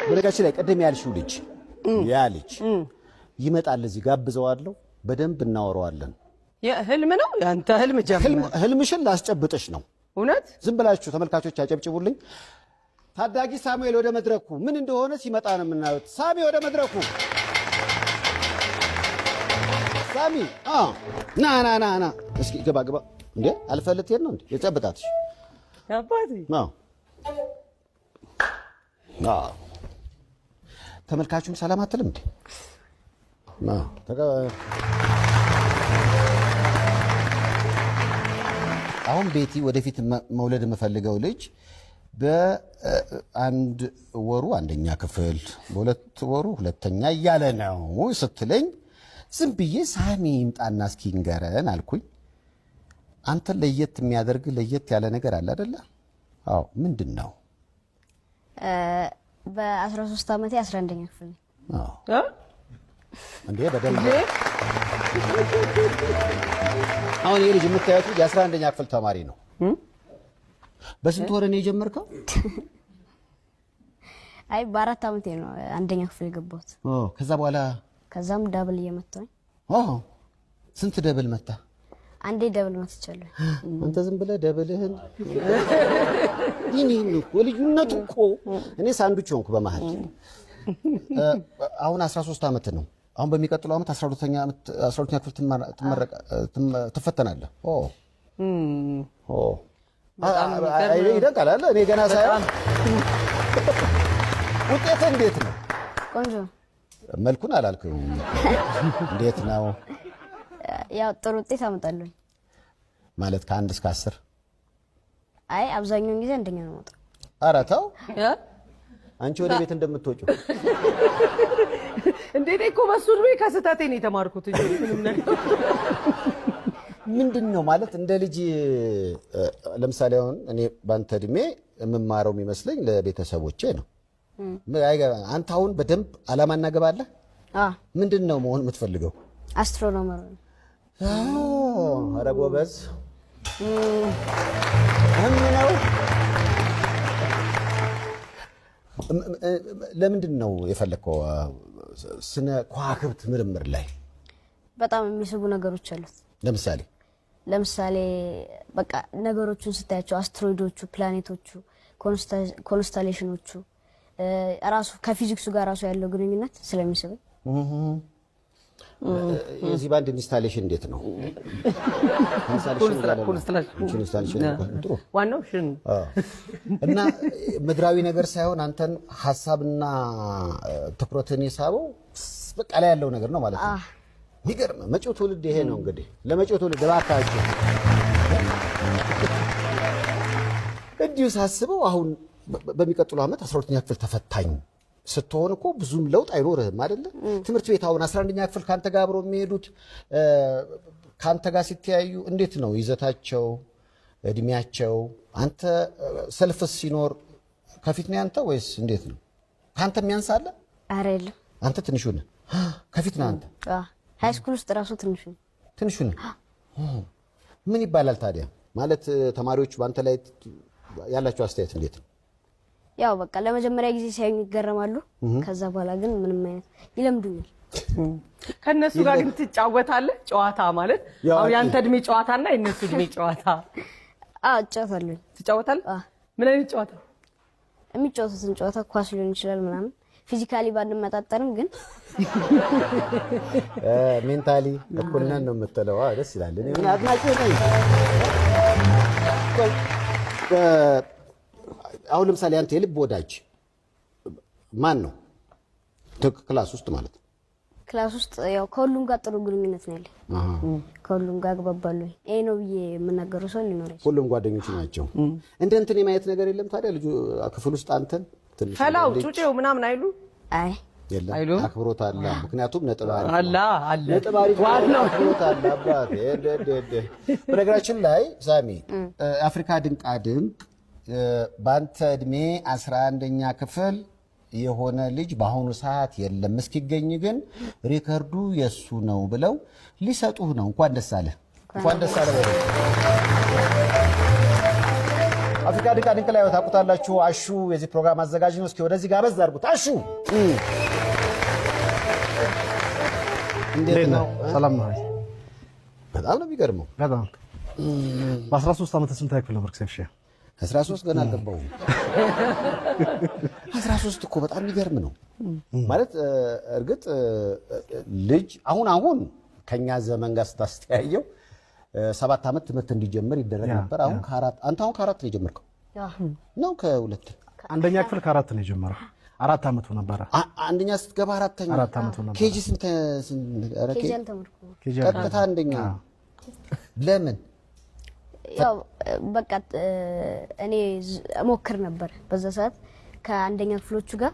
በነገራችን ላይ ቀደም ያልሽው ልጅ ይመጣል እዚህ ጋብዘዋለሁ በደንብ እናወራዋለን የህልም ነው ያንተ ህልም ጀምር ህልምሽን ላስጨብጥሽ ነው እውነት ዝም ብላችሁ ተመልካቾች ያጨብጭቡልኝ ታዳጊ ሳሙኤል ወደ መድረኩ ምን እንደሆነ ሲመጣ ነው የምናየው ሳሚ ወደ መድረኩ ሳሚ ና እስኪ ግባ እንዴ አልፈልጥየን ነው እንዴ የጨብጣትሽ አባቴ ተመልካቹም ሰላም አትልም እንዴ አሁን ቤቲ ወደፊት መውለድ የምፈልገው ልጅ በአንድ ወሩ አንደኛ ክፍል በሁለት ወሩ ሁለተኛ እያለ ነው ስትለኝ ዝም ብዬ ሳሚ ይምጣና እስኪ ንገረን አልኩኝ አንተ ለየት የሚያደርግ ለየት ያለ ነገር አለ አይደለ አዎ ምንድነው በ13 ዓመቴ 11ኛ ክፍል አዎ እንዴ በደንብ አሁን የልጅ የምታዩት የ11ኛ ክፍል ተማሪ ነው በስንት ወር ነው የጀመርከው አይ በ4 ዓመቴ ነው አንደኛ ክፍል የገባሁት ከዛም ደብል እየመታኝ ስንት ደብል መታ አንዴ ደብል መትቻለሁ አንተ ዝም ብለህ ደብልህን ይሄን እኮ ልዩነቱ እኮ እኔ ሳንዱች ሆንኩ በመሃል አሁን 13 ዓመት ነው አሁን በሚቀጥለው ዓመት 12ኛ ክፍል ትፈተናለህ ይደንቃል አለ እኔ ገና ሳይሆን ውጤት እንዴት ነው ቆንጆ መልኩን አላልኩም እንዴት ነው ያው ጥሩ ውጤት አመጣለሁ ማለት ከ1 እስከ 10 አይ አብዛኛውን ጊዜ አንደኛ ነው ማለት ኧረ ተው አንቺ ወደ ቤት እንደምትወጪው እንዴ እኮ በሱድቤ ከስተቴ ነው የተማርኩት እንጂ ምንም ነገር ምንድነው ማለት እንደ ልጅ ለምሳሌ አሁን እኔ ባንተ እድሜ የምማረው የሚመስለኝ ለቤተሰቦቼ ነው አንተ አሁን በደንብ አላማና ገባለህ ምንድነው መሆን የምትፈልገው አስትሮኖመር ኧረ ጎበዝ ነው ለምንድን ነው የፈለከው ስነ ከዋክብት ምርምር ላይ በጣም የሚስቡ ነገሮች አሉት ለምሳሌ በቃ ነገሮችን ስታያቸው አስትሮይዶቹ ፕላኔቶቹ ኮንስታሌሽኖቹ ራሱ ከፊዚክሱ ጋር ራሱ ያለው ግንኙነት ስለሚስብ የዚህ ባንድ ኢንስታሌሽን እንዴት ነው ኢንስታሌሽን ዋናው ሽን እና ምድራዊ ነገር ሳይሆን አንተን ሐሳብና ትኩረትን የሳበው በቃ ላይ ያለው ነገር ነው ማለት ነው ይገርም መጪው ትውልድ ይሄ ነው እንግዲህ ለመጪው ትውልድ ባካችሁ እንዲሁ ሳስበው አሁን በሚቀጥለው ዓመት 12ኛ ክፍል ተፈታኝ ስትሆን እኮ ብዙም ለውጥ አይኖርህም አይደለ ትምህርት ቤት አሁን 11ኛ ክፍል ካንተ ጋር አብሮ የሚሄዱት ካንተ ጋር ሲተያዩ እንዴት ነው ይዘታቸው እድሜያቸው አንተ ሰልፍስ ሲኖር ከፊት ነው አንተ ወይስ እንዴት ነው ካንተ የሚያንሳለ አሬል አንተ ትንሹ ነህ ከፊት ነው አንተ ሃይ ስኩል ውስጥ ራሱ ትንሹ ነህ ምን ይባላል ታዲያ ማለት ተማሪዎች ባንተ ላይ ያላችሁ አስተያየት እንዴት ነው ያው በቃ ለመጀመሪያ ጊዜ ሲያዩኝ ይገረማሉ ከዛ በኋላ ግን ምንም አይነት ይለምዱኛል ከነሱ ጋር ግን ትጫወታለህ ጨዋታ ማለት አሁን ያንተ እድሜ ጨዋታና የነሱ እድሜ ጨዋታ እጫወታለሁ ትጫወታለህ ምን አይነት ጨዋታ የሚጫወቱትን ጨዋታ ኳስ ሊሆን ይችላል ምናምን ፊዚካሊ ባንመጣጠርም ግን ሜንታሊ እኩልነን ነው የምትለው ደስ ይላል እኔ አድናቂ ነኝ አሁን ለምሳሌ አንተ የልብ ወዳጅ ማን ነው ክላስ ውስጥ ማለት ክላስ ውስጥ ያው ከሁሉም ጋር ጥሩ ግንኙነት ነው ያለኝ ከሁሉም ጋር ግባባለሁ ይሄ ነው ብዬ የምናገረው ሰው ሊኖር ይችላል ሁሉም ጓደኞች ናቸው እንደ እንትን የማየት ነገር የለም ታዲያ ልጁ ክፍል ውስጥ አንተን ትንሽ ፈላው ጩጬው ምናምን አይሉ አይ የለም አክብሮት አለ ምክንያቱም ነጥባሪ አለ ነጥባሪ ዋናው አክብሮት አለ አባቴ በነገራችን ላይ ሳሚ አፍሪካ ድንቃ ድንቅ ባንተ እድሜ 11ኛ ክፍል የሆነ ልጅ በአሁኑ ሰዓት የለም እስኪገኝ ግን ሪከርዱ የሱ ነው ብለው ሊሰጡህ ነው እንኳን ደስ አለ አፍሪካ ድንቃ ድንቅ ላይ ታውቁታላችሁ። አሹ የዚህ ፕሮግራም አዘጋጅ ነው። እስኪ ወደዚህ ጋበዝ አድርጉት። አሹ እንዴት ነው? ሰላም ነው? በጣም ነው የሚገርመው። በጣም በ13 ዓመት ስንት ክፍል ነበር ሴፍሻ? 13 ገና አልገባሁም። 13 እኮ በጣም የሚገርም ነው ማለት እርግጥ ልጅ አሁን ከኛ ዘመን ጋር ስታስተያየው 7 ዓመት ትምህርት እንዲጀምር ይደረግ ነበር። አሁን አንተ አሁን ከ4 ነው የጀመርከው ነው? ከ2 አንደኛ ክፍል ከ4 ነው የጀመረው። 4 ዓመቱ ነበር። አንደኛ ስትገባ 4ኛ 4 ዓመቱ ነበር። ኬጂ ስንት ቀጥታ አንደኛ። ለምን? ያው በቃ እኔ እሞክር ነበር በዛ ሰዓት ከአንደኛ ክፍሎቹ ጋር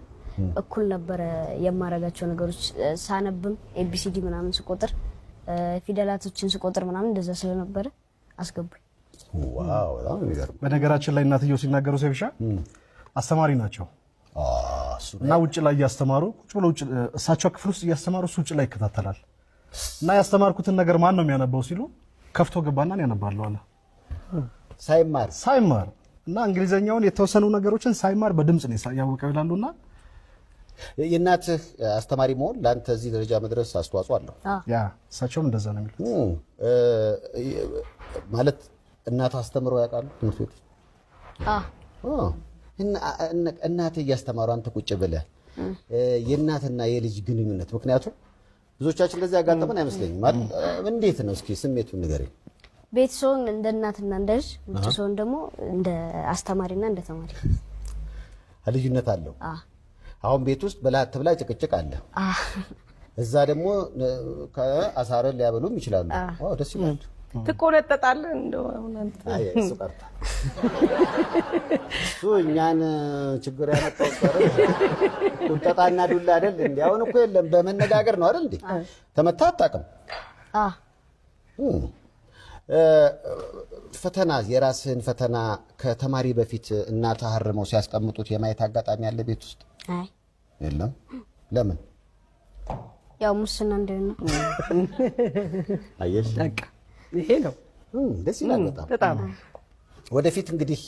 እኩል ነበር የማረጋቸው ነገሮች። ሳነብም ኤቢሲዲ ምናምን ስቆጥር ፊደላቶችን ስቆጥር ምናምን እንደዛ ስለነበረ አስገቡኝ። ዋው በጣም የሚገርም። በነገራችን ላይ እናትየው ሲናገሩ ሴፍሻ አስተማሪ ናቸው እና ውጭ ላይ እያስተማሩ ቁጭ ብለው እሳቸው ክፍል ውስጥ እያስተማሩ እሱ ውጭ ላይ ይከታተላል እና ያስተማርኩትን ነገር ማን ነው የሚያነባው ሲሉ ከፍቶ ገባና ያነባሉ አለ። ሳይማር እና እንግሊዘኛውን የተወሰኑ ነገሮችን ሳይማር በድምጽ ነው ያወቀው ይላሉና የእናትህ አስተማሪ መሆን ለአንተ እዚህ ደረጃ መድረስ አስተዋጽኦ አለው። ያ እሳቸውም እንደዛ ነው የሚሉት። ማለት እናትህ አስተምረው ያውቃሉ ትምህርት ቤት? እናትህ እያስተማሩ አንተ ቁጭ ብለህ የእናትና የልጅ ግንኙነት፣ ምክንያቱም ብዙዎቻችን እንደዚህ ያጋጠመን አይመስለኝም። እንዴት ነው እስኪ ስሜቱን ንገረኝ። ቤት ሰውን እንደ እናትና እንደ ልጅ፣ ውጭ ሰውን ደግሞ እንደ አስተማሪና እንደ ተማሪ ልዩነት አለው። አሁን ቤት ውስጥ በላት ብላ ጭቅጭቅ አለ። እዛ ደግሞ ከአሳረን ሊያበሉም ይችላሉ። ደስ ይላል። ትቆነጠጣለህ እንደው አሁን አንተ እሱ ቀርታ እሱ እኛን ችግር ያመጣው ቁጣጣና ዱላ አይደል እንዴ? አሁን እኮ የለም በመነጋገር ነው አይደል እንዴ? ተመታ አታውቅም? ፈተና የራስህን ፈተና ከተማሪ በፊት እናትህ አርመው ሲያስቀምጡት የማየት አጋጣሚ አለ ቤት ውስጥ? አይ የለም። ለምን? ያው ሙስና እንደሆነ አየሽ፣ በቃ ይሄ ነው። ደስ ይላል በጣም። ወደፊት እንግዲህ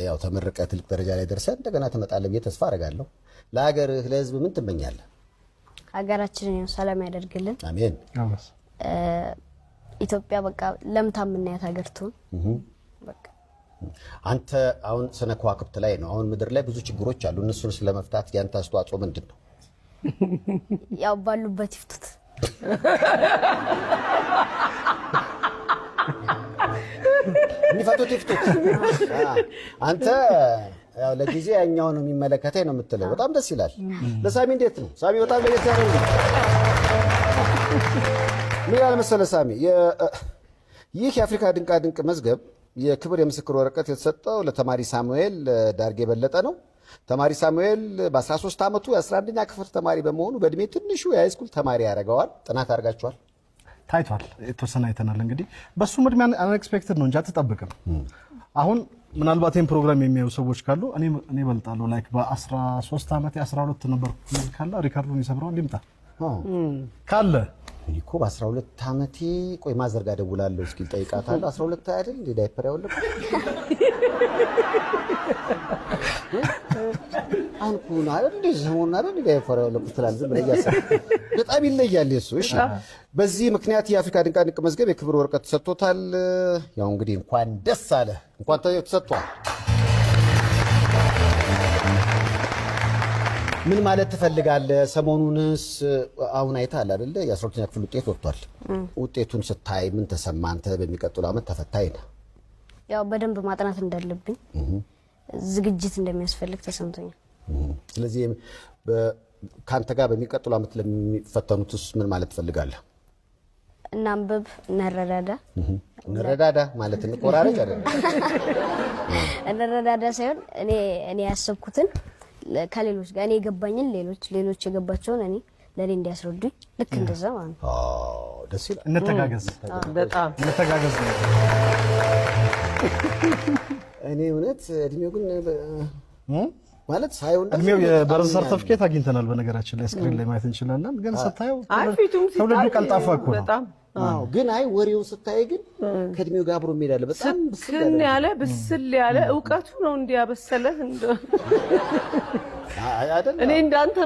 ያው ተመረቀህ ትልቅ ደረጃ ላይ ደርሰህ እንደገና ትመጣለህ ብዬ ተስፋ አደርጋለሁ። ለሀገርህ ለህዝብ ምን ትመኛለህ? ሀገራችንን ሰላም ያደርግልን። አሜን። ኢትዮጵያ በቃ ለምታ የምናያት ሀገር ትሁን። በቃ አንተ አሁን ስነ ከዋክብት ላይ ነው። አሁን ምድር ላይ ብዙ ችግሮች አሉ። እነሱን ስለመፍታት ያንተ አስተዋጽኦ ምንድን ነው? ያው ባሉበት ይፍቱት። የሚፈቱት ይፍቱት። አንተ ያው ለጊዜ ያኛው ነው የሚመለከተኝ ነው የምትለው። በጣም ደስ ይላል። ለሳሚ እንዴት ነው? ሳሚ በጣም ለየት ያለ ነው። ምን ያለ መሰለህ ሳሚ፣ ይህ የአፍሪካ ድንቃ ድንቅ መዝገብ የክብር የምስክር ወረቀት የተሰጠው ለተማሪ ሳሙኤል ዳርጌ በለጠ ነው። ተማሪ ሳሙኤል በ13 ዓመቱ የ11ኛ ክፍል ተማሪ በመሆኑ በእድሜ ትንሹ የሃይስኩል ተማሪ ያደርገዋል። ጥናት አድርጋችኋል? ታይቷል። የተወሰነ አይተናል። እንግዲህ በሱም እድሜ አንኤክስፔክትድ ነው እንጂ አትጠብቅም። አሁን ምናልባት ይሄን ፕሮግራም የሚያዩ ሰዎች ካሉ እኔ እበልጣለሁ ላይክ በ13 ዓመት 12 ነበር ካለ ሪካርዶን ይሰብረዋል። ይምጣ ካለ እኮ በ12 ዓመቴ ቆይ ማዘርጋ ደውላለሁ እስኪ ጠይቃታለሁ። 12 አይደል እንዴ ዳይፐር ያወለቁ አንኩና አይደል እንዴ ዘመን አይደል እንዴ ዳይፐር ያወለቁ ትላል። ዝም ብለህ ያሰብ በጣም ይለያል እሱ። እሺ በዚህ ምክንያት የአፍሪካ ድንቃ ድንቅ መዝገብ የክብር ወረቀት ተሰጥቶታል። ያው እንግዲህ እንኳን ደስ አለ፣ እንኳን ተሰጥቷል። ምን ማለት ትፈልጋለህ? ሰሞኑንስ አሁን አይተሃል አይደለ? የ12ኛ ክፍል ውጤት ወጥቷል። ውጤቱን ስታይ ምን ተሰማህ? አንተ በሚቀጥለው ዓመት ተፈታኝ ነህ። ያው በደንብ ማጥናት እንዳለብኝ ዝግጅት እንደሚያስፈልግ ተሰምቶኛል። ስለዚህ ከአንተ ጋር በሚቀጥለው ዓመት ለሚፈተኑትስ ምን ማለት ትፈልጋለህ? እናንብብ፣ እንረዳዳ። እንረዳዳ ማለት እንቆራረጭ አይደለም። እንረዳዳ ሳይሆን እኔ ያሰብኩትን ከሌሎች ጋር እኔ የገባኝን ሌሎች የገባቸውን ለኔ እንዲያስረዱኝ ልክ እንደዛ ማለት ነው። ደስ ይላል። እንተጋገዝ፣ በጣም እንተጋገዝ። እኔ እውነት እድሜው ግን ማለት ሳይሆን እድሜው የበርዝ ሰርተፊኬት አግኝተናል። በነገራችን ላይ ስክሪን ላይ ማየት እንችላለን። ግን ስታየው ትውልዱ ቀልጣፋ እኮ ነው። አዎ ግን አይ ወሬውን ስታይ ግን ከእድሜው ጋር አብሮ የሚሄዳል። በጣም ብስል ያለ እውቀቱ ነው እንዲያበሰለህ እንደ አይደል እኔ እንዳንተ